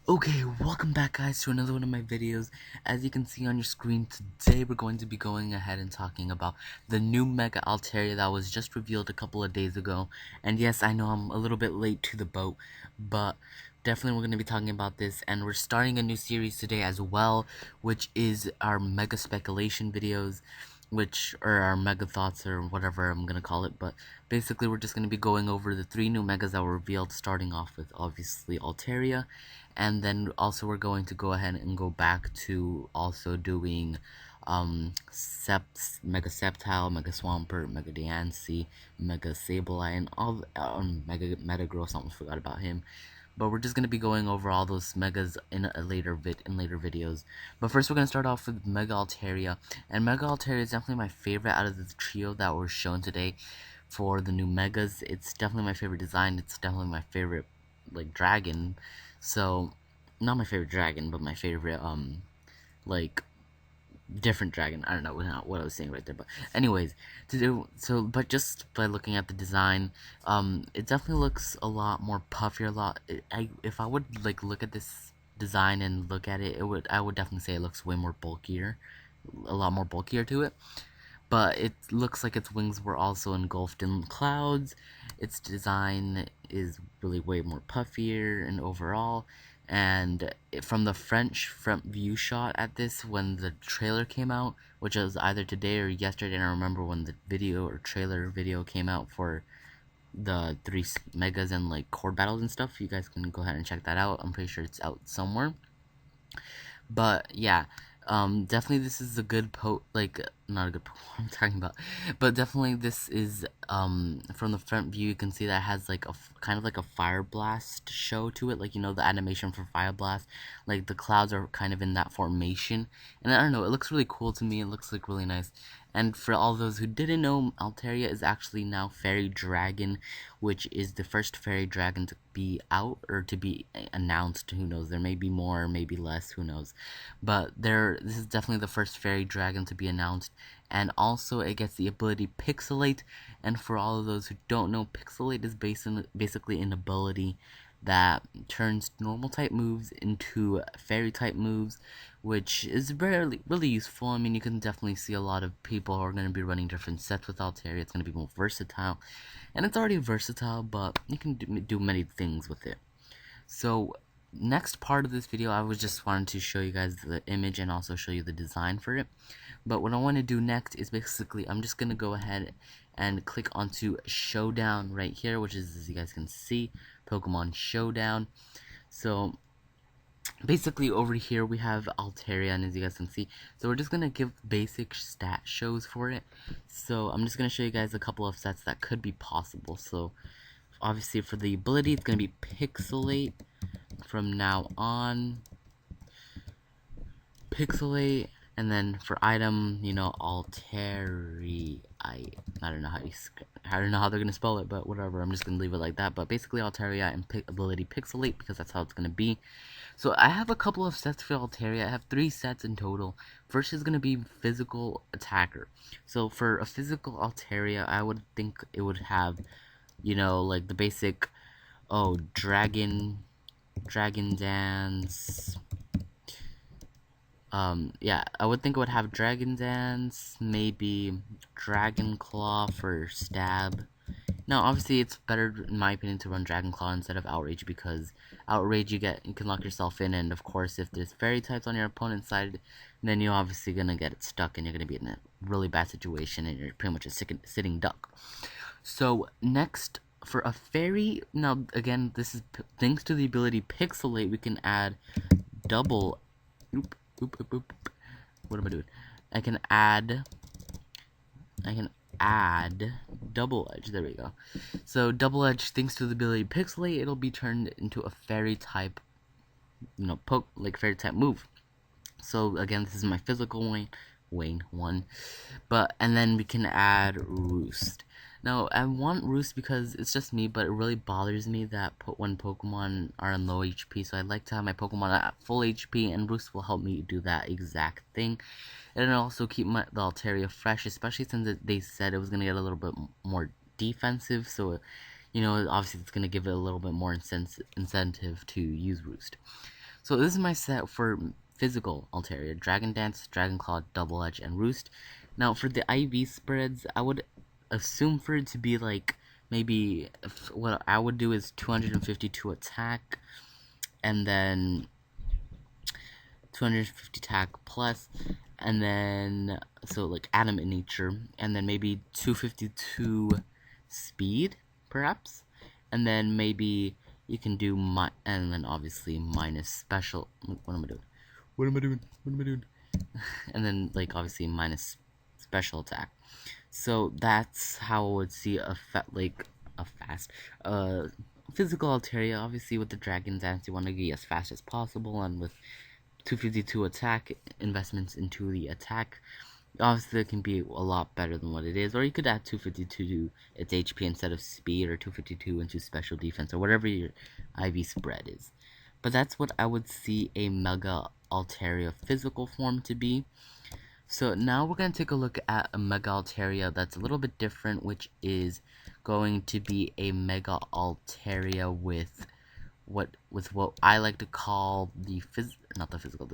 Okay, welcome back guys to another one of my videos. As you can see on your screen, today we're going to be going ahead and talking about the new Mega Altaria that was just revealed a couple of days ago. And yes, I know I'm a little bit late to the boat, but definitely we're going to be talking about this. And we're starting a new series today as well, which is our Mega Speculation videos, which are our Mega Thoughts or whatever I'm going to call it. But basically we're just going to be going over the 3 new Megas that were revealed, starting off with obviously Altaria. And then also we're going to go ahead and go back to also doing Mega Sceptile, Mega Swampert, Mega Diancie, Mega Sableye, and all Mega Metagross. Almost forgot about him. But we're just gonna be going over all those megas in later videos. But first, we're gonna start off with Mega Altaria, and Mega Altaria is definitely my favorite out of the trio that were shown today for the new megas. It's definitely my favorite design. It's definitely my favorite like dragon. So, not my favorite dragon, but my favorite like different dragon. I don't know what I was saying right there, but anyways, but just by looking at the design, it definitely looks a lot more puffier. If I would like look at this design and look at it, I would definitely say it looks way more bulkier, a lot more bulkier to it. But it looks like its wings were also engulfed in clouds. Its design is really way more puffier and overall. And from the French front view shot at this, when the trailer came out, which was either today or yesterday, and I remember when the video or trailer video came out for the 3 megas and like core battles and stuff, you guys can go ahead and check that out. I'm pretty sure it's out somewhere. But yeah, definitely this is a good not a good I'm talking about, but definitely this is from the front view you can see that it has like a kind of like a fire blast show to it, like you know the animation for fire blast, like the clouds are kind of in that formation, and I don't know, it looks really cool to me. It looks like really nice. And for all those who didn't know, Altaria is actually now Fairy Dragon, which is the first Fairy Dragon to be out or to be announced. Who knows? There may be more, maybe less. Who knows? But this is definitely the first Fairy Dragon to be announced. And also, it gets the ability Pixelate. And for all of those who don't know, Pixelate is basically an ability that turns normal type moves into fairy type moves, which is really useful. I mean, you can definitely see a lot of people who are going to be running different sets with Altaria. It's going to be more versatile, and it's already versatile, but you can do many things with it. So next part of this video, I was just wanted to show you guys the image and also show you the design for it. But what I want to do next is basically I'm just gonna go ahead and click onto Showdown right here, which is, as you guys can see, Pokemon Showdown. So basically over here we have Altaria, and as you guys can see, so we're just gonna give basic stat shows for it. So I'm just gonna show you guys a couple of sets that could be possible. So obviously for the ability, it's gonna be Pixelate from now on. Pixelate, and then for item, you know, Alteri. I don't know I don't know how they're gonna spell it, but whatever. I'm just gonna leave it like that. But basically, Altaria and ability Pixelate, because that's how it's gonna be. So I have a couple of sets for Altaria. I have 3 sets in total. First is gonna be physical attacker. So for a physical Altaria, I would think it would have, you know, like the basic, dragon dance. Yeah, I would think it would have Dragon Dance, maybe Dragon Claw for Stab. Now, obviously, it's better, in my opinion, to run Dragon Claw instead of Outrage, because Outrage you can lock yourself in, and of course, if there's Fairy types on your opponent's side, then you're obviously gonna get it stuck, and you're gonna be in a really bad situation, and you're pretty much a sitting duck. So next, for a Fairy, now again, this is thanks to the ability Pixelate, we can add double. What am I doing? I can add double edge. There we go. So double edge, thanks to the ability Pixelate, it'll be turned into a fairy type, you know, fairy type move. So again, this is my physical Wayne one, and then we can add Roost. Now, I want Roost because it's just me, but it really bothers me that when Pokemon are on low HP, so I'd like to have my Pokemon at full HP, and Roost will help me do that exact thing. And it'll also keep the Altaria fresh, especially since they said it was going to get a little bit more defensive, so, you know, obviously it's going to give it a little bit more incentive to use Roost. So this is my set for physical Altaria: Dragon Dance, Dragon Claw, Double Edge, and Roost. Now for the IV spreads, I would assume for it to be like maybe what I would do is 252 attack, and then 250 attack plus, and then so like adamant nature, and then maybe 252 speed perhaps, and then maybe you can do and then obviously minus special. What am I doing? What am I doing? What am I doing? And then like obviously minus special attack. So that's how I would see a fast physical Altaria. Obviously with the Dragon Dance you want to get as fast as possible, and with 252 attack investments into the attack, obviously it can be a lot better than what it is. Or you could add 252 to its HP instead of speed, or 252 into special defense, or whatever your IV spread is. But that's what I would see a Mega Altaria physical form to be. So now we're going to take a look at a Mega Altaria that's a little bit different, which is going to be a Mega Altaria with what I like to call the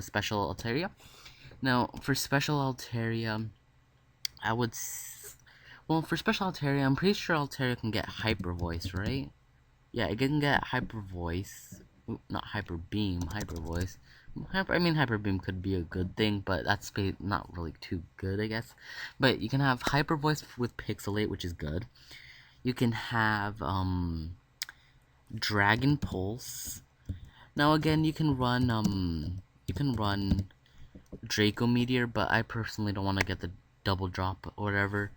special Altaria. Now for special Altaria, for special Altaria, I'm pretty sure Altaria can get Hyper Voice, right? Yeah, it can get Hyper Voice. Not Hyper Beam, Hyper Voice. Hyper Beam could be a good thing, but that's not really too good, I guess. But you can have Hyper Voice with Pixelate, which is good. You can have Dragon Pulse. Now again, you can run Draco Meteor, but I personally don't want to get the double drop or whatever.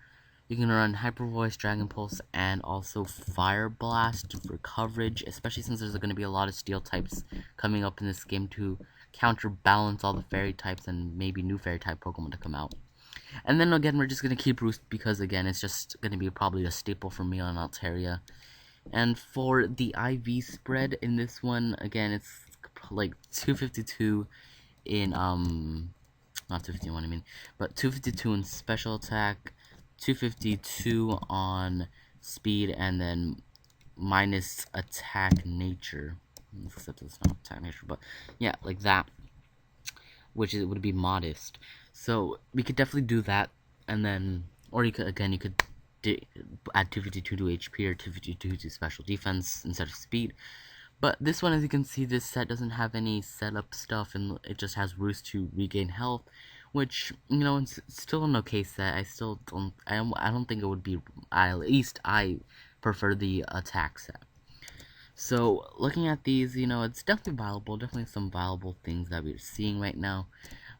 You can run Hyper Voice, Dragon Pulse, and also Fire Blast for coverage, especially since there's going to be a lot of Steel types coming up in this game to counterbalance all the Fairy types and maybe new Fairy type Pokemon to come out. And then again, we're just going to keep Roost because again, it's just going to be probably a staple for me on Altaria. And for the IV spread in this one, again, it's like 252 in not 251 I mean, but 252 in special attack, 252 on speed, and then minus attack nature. Except it's not attack nature, but yeah, like that, which would be modest. So we could definitely do that, and then, or you could add 252 to HP or 252 to special defense instead of speed. But this one, as you can see, this set doesn't have any setup stuff, and it just has Roost to regain health, which, you know, it's still an okay set. I don't think it would be, at least I prefer the attack set. So, looking at these, you know, it's definitely viable, definitely some viable things that we're seeing right now.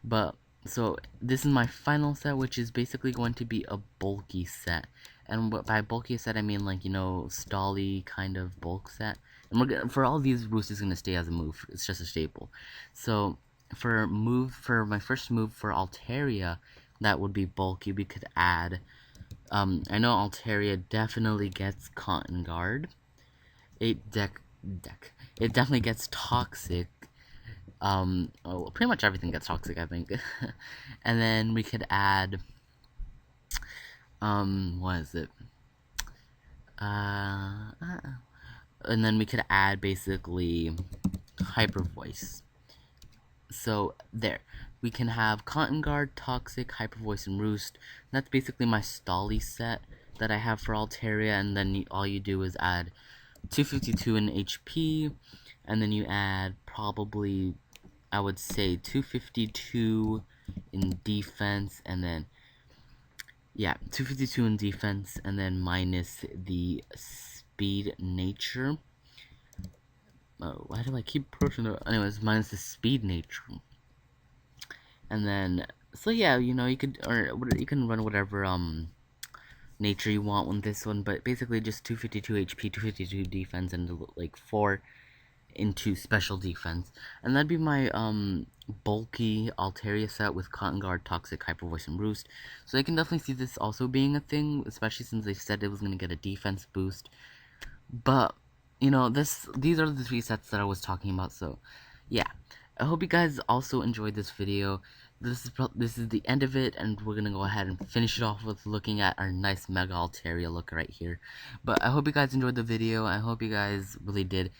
But, so, this is my final set, which is basically going to be a bulky set. And by bulky set, I mean, like, you know, stally kind of bulk set. And for all these, Roost is going to stay as a move. It's just a staple. So, for my first move for Altaria, that would be bulky. We could add, I know Altaria definitely gets Cotton Guard. It definitely gets Toxic. Pretty much everything gets Toxic, I think. And then we could add, what is it? And then we could add basically Hyper Voice. So there, we can have Cotton Guard, Toxic, Hyper Voice, and Roost. That's basically my Stally set that I have for Altaria, and then all you do is add 252 in HP, and then you add probably, I would say, 252 in defense, and then, yeah, 252 in defense, and then minus the speed nature. Oh, why do I keep approaching the... Anyways, minus the speed nature. And then, so yeah, you know, you can run whatever, nature you want on this one, but basically just 252 HP, 252 defense, and like 4 into special defense. And that'd be my, bulky Altaria set with Cotton Guard, Toxic, Hyper Voice, and Roost. So I can definitely see this also being a thing, especially since they said it was going to get a defense boost. But, you know, these are the 3 sets that I was talking about, so, yeah. I hope you guys also enjoyed this video. This is the end of it, and we're gonna go ahead and finish it off with looking at our nice Mega Altaria look right here. But I hope you guys enjoyed the video. I hope you guys really did.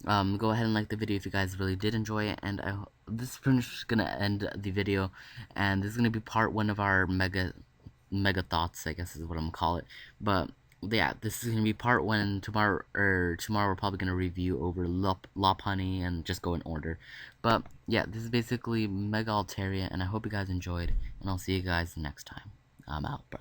Go ahead and like the video if you guys really did enjoy it, and this is pretty much gonna end the video, and this is gonna be part one of our mega thoughts, I guess is what I'm gonna call it. But yeah, this is gonna be part one. Tomorrow we're probably gonna review over Lopunny and just go in order. But yeah, this is basically Mega Altaria, and I hope you guys enjoyed, and I'll see you guys next time. I'm out, bruh.